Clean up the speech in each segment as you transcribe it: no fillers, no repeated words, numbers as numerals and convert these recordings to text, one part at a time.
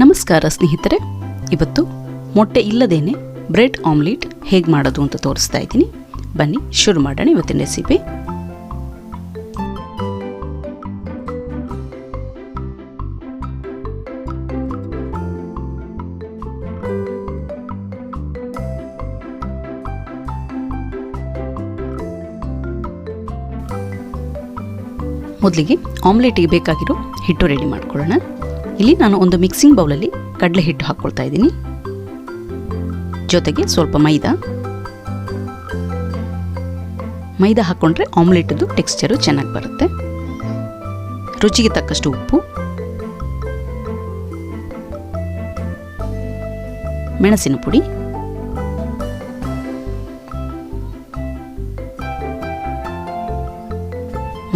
ನಮಸ್ಕಾರ ಸ್ನೇಹಿತರೆ, ಇವತ್ತು ಮೊಟ್ಟೆ ಇಲ್ಲದೇನೆ ಬ್ರೆಡ್ ಆಮ್ಲೆಟ್ ಹೇಗೆ ಮಾಡೋದು ಅಂತ ತೋರಿಸ್ತಾ ಇದ್ದೀನಿ. ಬನ್ನಿ ಶುರು ಮಾಡೋಣ ಇವತ್ತಿನ ರೆಸಿಪಿ. ಮೊದಲಿಗೆ ಆಮ್ಲೆಟ್ಗೆ ಬೇಕಾಗಿರೋ ಹಿಟ್ಟು ರೆಡಿ ಮಾಡ್ಕೊಳ್ಳೋಣ. ಇಲ್ಲಿ ನಾನು ಒಂದು ಮಿಕ್ಸಿಂಗ್ ಬೌಲಲ್ಲಿ ಕಡಲೆ ಹಿಟ್ಟು ಹಾಕ್ಕೊಳ್ತಾ ಇದ್ದೀನಿ. ಜೊತೆಗೆ ಸ್ವಲ್ಪ ಮೈದಾ ಹಾಕ್ಕೊಂಡ್ರೆ ಆಮ್ಲೆಟ್ದು ಟೆಕ್ಸ್ಚರು ಚೆನ್ನಾಗಿ ಬರುತ್ತೆ. ರುಚಿಗೆ ತಕ್ಕಷ್ಟು ಉಪ್ಪು, ಮೆಣಸಿನ ಪುಡಿ,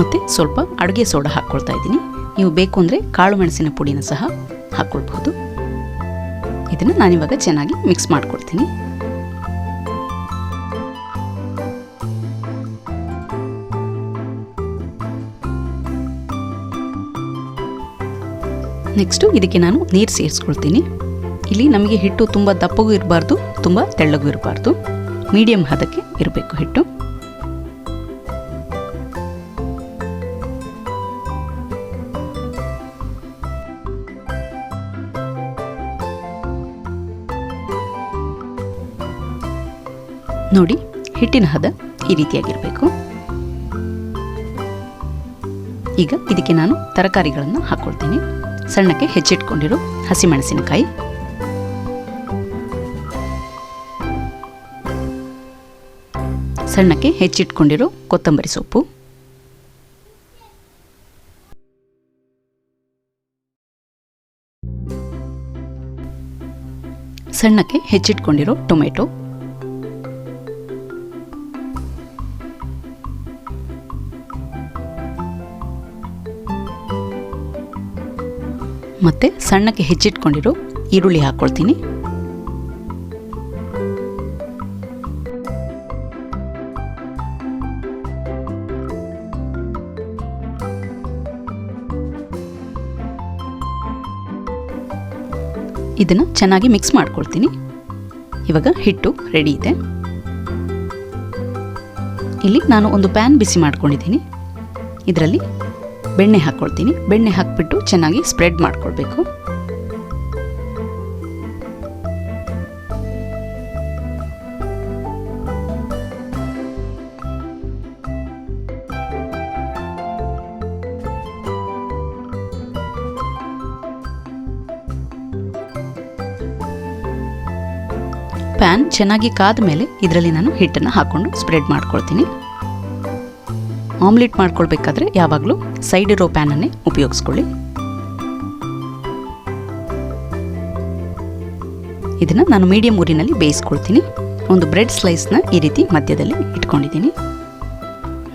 ಮತ್ತು ಸ್ವಲ್ಪ ಅಡುಗೆ ಸೋಡಾ ಹಾಕ್ಕೊಳ್ತಾ ಇದ್ದೀನಿ. ನೀವು ಬೇಕು ಅಂದರೆ ಕಾಳು ಮೆಣಸಿನ ಪುಡಿನ ಸಹ ಹಾಕ್ಕೊಳ್ಬಹುದು. ಇದನ್ನು ನಾನಿವಾಗ ಚೆನ್ನಾಗಿ ಮಿಕ್ಸ್ ಮಾಡ್ಕೊಳ್ತೀನಿ. ನೆಕ್ಸ್ಟು ಇದಕ್ಕೆ ನಾನು ನೀರು ಸೇರಿಸ್ಕೊಳ್ತೀನಿ. ಇಲ್ಲಿ ನಮಗೆ ಹಿಟ್ಟು ತುಂಬ ದಪ್ಪಗೂ ಇರಬಾರ್ದು, ತುಂಬ ತೆಳ್ಳಗೂ ಇರಬಾರ್ದು, ಮೀಡಿಯಂ ಹದಕ್ಕೆ ಇರಬೇಕು ಹಿಟ್ಟು. ನೋಡಿ, ಹಿಟ್ಟಿನ ಹದ ಈ ರೀತಿಯಾಗಿರಬೇಕು. ಈಗ ಇದಕ್ಕೆ ನಾನು ತರಕಾರಿಗಳನ್ನು ಹಾಕ್ಕೊಳ್ತೀನಿ. ಸಣ್ಣಕ್ಕೆ ಹೆಚ್ಚಿಟ್ಕೊಂಡಿರೋ ಹಸಿಮೆಣಸಿನಕಾಯಿ, ಸಣ್ಣಕ್ಕೆ ಹೆಚ್ಚಿಟ್ಕೊಂಡಿರೋ ಕೊತ್ತಂಬರಿ ಸೊಪ್ಪು, ಸಣ್ಣಕ್ಕೆ ಹೆಚ್ಚಿಟ್ಕೊಂಡಿರೋ ಟೊಮೆಟೊ, ಮತ್ತೆ ಸಣ್ಣಕ್ಕೆ ಹೆಚ್ಚಿಟ್ಕೊಂಡಿರೋ ಈರುಳ್ಳಿ ಹಾಕ್ಕೊಳ್ತೀನಿ. ಇದನ್ನು ಚೆನ್ನಾಗಿ ಮಿಕ್ಸ್ ಮಾಡ್ಕೊಳ್ತೀನಿ. ಇವಾಗ ಹಿಟ್ಟು ರೆಡಿ ಇದೆ. ಇಲ್ಲಿ ನಾನು ಒಂದು ಪ್ಯಾನ್ ಬಿಸಿ ಮಾಡ್ಕೊಂಡಿದ್ದೀನಿ. ಇದರಲ್ಲಿ ಬೆಣ್ಣೆ ಹಾಕ್ಕೊಳ್ತೀನಿ. ಬೆಣ್ಣೆ ಹಾಕಿಬಿಟ್ಟು ಚೆನ್ನಾಗಿ ಸ್ಪ್ರೆಡ್ ಮಾಡ್ಕೊಳ್ಬೇಕು. ಪ್ಯಾನ್ ಚೆನ್ನಾಗಿ ಕಾದ ಮೇಲೆ ಇದರಲ್ಲಿ ನಾನು ಹಿಟ್ಟನ್ನು ಹಾಕ್ಕೊಂಡು ಸ್ಪ್ರೆಡ್ ಮಾಡ್ಕೊಳ್ತೀನಿ. ಆಮ್ಲೆಟ್ ಮಾಡ್ಕೊಳ್ಬೇಕಾದ್ರೆ ಯಾವಾಗಲೂ ಸೈಡ್ ಇರೋ ಪ್ಯಾನನ್ನೇ ಉಪಯೋಗಿಸ್ಕೊಳ್ಳಿ. ಇದನ್ನು ನಾನು ಮೀಡಿಯಂ ಊರಿನಲ್ಲಿ ಬೇಯಿಸ್ಕೊಳ್ತೀನಿ. ಒಂದು ಬ್ರೆಡ್ ಸ್ಲೈಸ್ನ ಈ ರೀತಿ ಮಧ್ಯದಲ್ಲಿ ಇಟ್ಕೊಂಡಿದ್ದೀನಿ.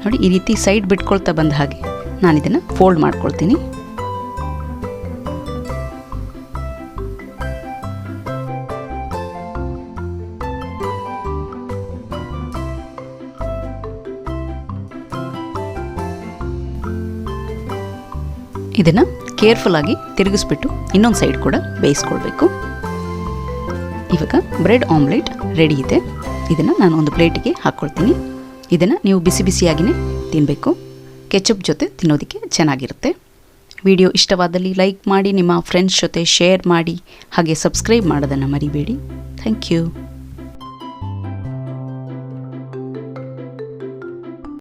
ನೋಡಿ, ಈ ರೀತಿ ಸೈಡ್ ಬಿಟ್ಕೊಳ್ತಾ ಬಂದ ಹಾಗೆ ನಾನು ಇದನ್ನು ಫೋಲ್ಡ್ ಮಾಡ್ಕೊಳ್ತೀನಿ. ಇದನ್ನು ಕೇರ್ಫುಲ್ ಆಗಿ ತಿರುಗಿಸ್ಬಿಟ್ಟು ಇನ್ನೊಂದು ಸೈಡ್ ಕೂಡ ಬೇಯಿಸ್ಕೊಳ್ಬೇಕು. ಇವಾಗ ಬ್ರೆಡ್ ಆಮ್ಲೆಟ್ ರೆಡಿ ಇದೆ. ಇದನ್ನು ನಾನು ಒಂದು ಪ್ಲೇಟಿಗೆ ಹಾಕ್ಕೊಳ್ತೀನಿ. ಇದನ್ನು ನೀವು ಬಿಸಿ ಬಿಸಿಯಾಗಿಯೇ ತಿನ್ನಬೇಕು. ಕೆಚಪ್ ಜೊತೆ ತಿನ್ನೋದಕ್ಕೆ ಚೆನ್ನಾಗಿರುತ್ತೆ. ವಿಡಿಯೋ ಇಷ್ಟವಾದಲ್ಲಿ ಲೈಕ್ ಮಾಡಿ, ನಿಮ್ಮ ಫ್ರೆಂಡ್ಸ್ ಜೊತೆ ಶೇರ್ ಮಾಡಿ, ಹಾಗೆ ಸಬ್ಸ್ಕ್ರೈಬ್ ಮಾಡೋದನ್ನು ಮರಿಬೇಡಿ. Thank you.